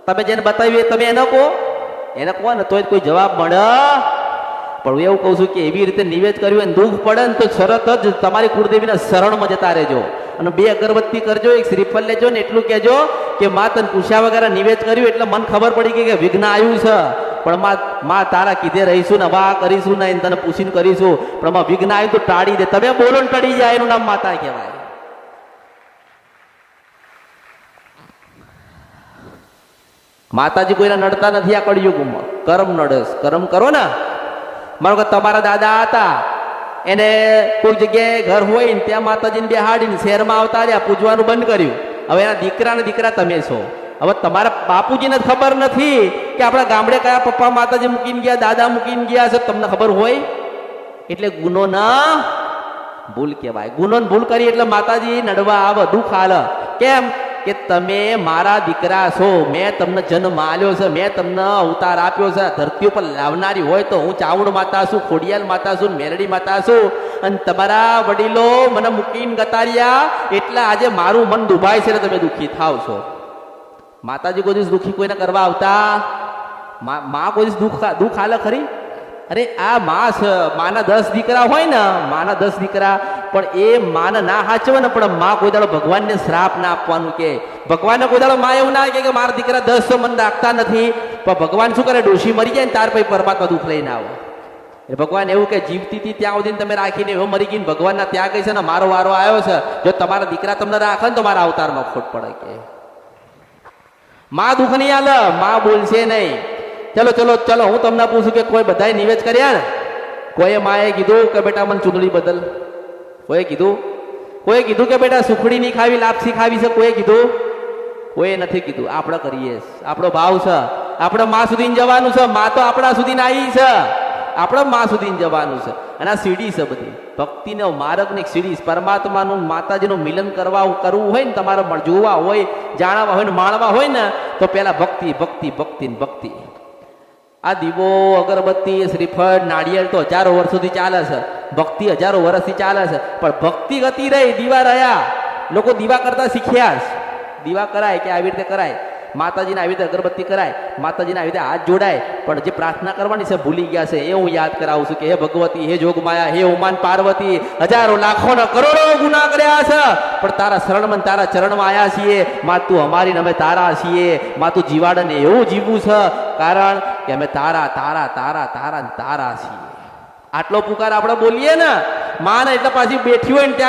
તમે જેને બતાવ્યું તમે એને કહો ને તો કોઈ જવાબ મળે. પણ હું એવું કહું છું કે એવી રીતે નિવેદ કર્યું અને દુઃખ પડે ને તો તરત જ તમારી કુળદેવીના શરણમાં જતા રહેજો અને 2 અગરબત્તી કરજો, 1 શ્રીફળ લેજો ને એટલું કહેજો કે માં તને પૂછ્યા વગર નિવેદ કર્યું એટલે મને ખબર પડી ગઈ કે વિઘ્ન આવ્યું છે, પણ માં તારા કીધે રહીશું ને વા કરીશું ને તને પૂછીને કરીશું, પણ માં વિઘ્ન આવ્યું તો ટાળી દે. તમે બોલો ને ટળી જાય, એનું નામ માતા કહેવાય. માતાજી કોઈને નડતા નથી આ કળિયુગમાં. કર્મ નડસ, કર્મ કરો ને. મારો કે તમારા દાદા હતા, એને કોઈ જગ્યાએ ઘર હોય ને ત્યાં માતાજીને બેહાડીને શહેરમાં આવતા રહ્યા, પૂજવાનું બંધ કર્યું. હવે એના દીકરા તમે છો. હવે તમારા બાપુજીને ખબર નથી કે આપણા ગામડે કયા પપ્પા માતાજી મૂકીને ગયા, દાદા મૂકીને ગયા છે, તમને ખબર હોય. એટલે ગુનો ના ભૂલ કહેવાય. ગુનો ભૂલ કરી એટલે માતાજી નડવા આવે, દુઃખ આલે. કેમ કે તમે મારા દીકરા છો, મેં તમને જન્મ આલ્યો છે, મેં તમને અવતાર આપ્યો છે. ધરતી ઉપર લાવનારી હોય તો હું ચાવડ માતા છું, ખોડિયાલ માતા છું, મેરડી માતા છું, અને તમારા વડીલો મને મૂકીને ગતાર્યા એટલે આજે મારું મન દુભાય છે ને તમે દુઃખી થાવ છો. માતાજી કોઈ દિવસ દુઃખી કોઈને કરવા આવતા? માં કોઈ દિવસ દુઃખ આલે ખરી? અરે આ માં છે, માના 10 દીકરા હોય ને, માના 10 દીકરા, પણ એ માને ના હાચવે ને, પણ માં કોઈ દાડો ભગવાનને શ્રાપ ના આપવાનું કે. ભગવાનને કોઈ દાડો માં એવું ના કે મારા દીકરા 10 મને રાખતા નથી, પણ ભગવાન શું કરે, ડોશી મરી જાય ને ત્યાર પછી પરમાત્મા દુઃખ લઈને આવે. એટલે ભગવાન એવું કે જીવતી હતી ત્યાં સુધી તમે રાખીને એવો મરી ગઈ, ભગવાનના ત્યાં ગઈ છે ને મારો વારો આવ્યો છે, જો તમારા દીકરા તમને રાખે ને તો મારા અવતારમાં ખોટ પડે કે. માં દુઃખ નહીં આલે, માં બોલશે નહીં. ચલો હું તમને પૂછું કે કોઈ બધાએ નિવેદ કર્યા ને? કોઈએ માએ કીધું કે બેટા મને ચૂંદડી બદલ? કોઈએ કીધું કે બેટા સુખડી નહીં ખાવી, લાપસી ખાવી છે? કોઈએ કીધું? કોઈએ નથી કીધું. આપણે કરીએ, આપણો ભાવ છે, આપણે માં સુધી જવાનું છે. માં તો આપણા સુધી આવી છે, આપણે માં સુધી જવાનું છે. અને આ સીડી છે બધી ભક્તિનો માર્ગની સીડી. પરમાત્માનું માતાજીનું મિલન કરવું હોય ને, તમારે જોવા હોય, જાણવા હોય ને માણવા હોય ને, તો પેલા ભક્તિ ભક્તિ ભક્તિ ભક્તિ. આ દીવો, અગરબત્તી, શ્રીફળ, નાળિયેર તો હજારો વર્ષોથી ચાલે છે, ભક્તિ હજારો વર્ષથી ચાલે છે. પણ ભક્તિ ગતિ રહી, દીવા રહ્યા. લોકો દીવા કરતા શીખ્યા છે. દીવા કરાય કે આવી રીતે કરાય, માતાજીને આવી રીતે અગરબત્તી કરાય, માતાજીને આવી રીતે હાથ જોડાય, પણ જે પ્રાર્થના કરવાની છે ભૂલી ગયા છે. એ હું યાદ કરાવું છું કે હે ભગવતી, હે જોગમાયા, હે ઉમાન પાર્વતી, હજારો લાખોના કરોડો ગુના કર્યા છે, પણ તારા શરણમાં તારા ચરણમાં આવ્યા છીએ. માં તું અમારી ને અમે તારા છીએ. માં તું જીવાડને એવું જીવવું છે, કારણ કે અમે તારા તારા તારા તારા તારા છીએ. આટલો પુકાર આપણે બોલીએ ને માં ને, એટલે પાછી બેઠી હોય ને ત્યાં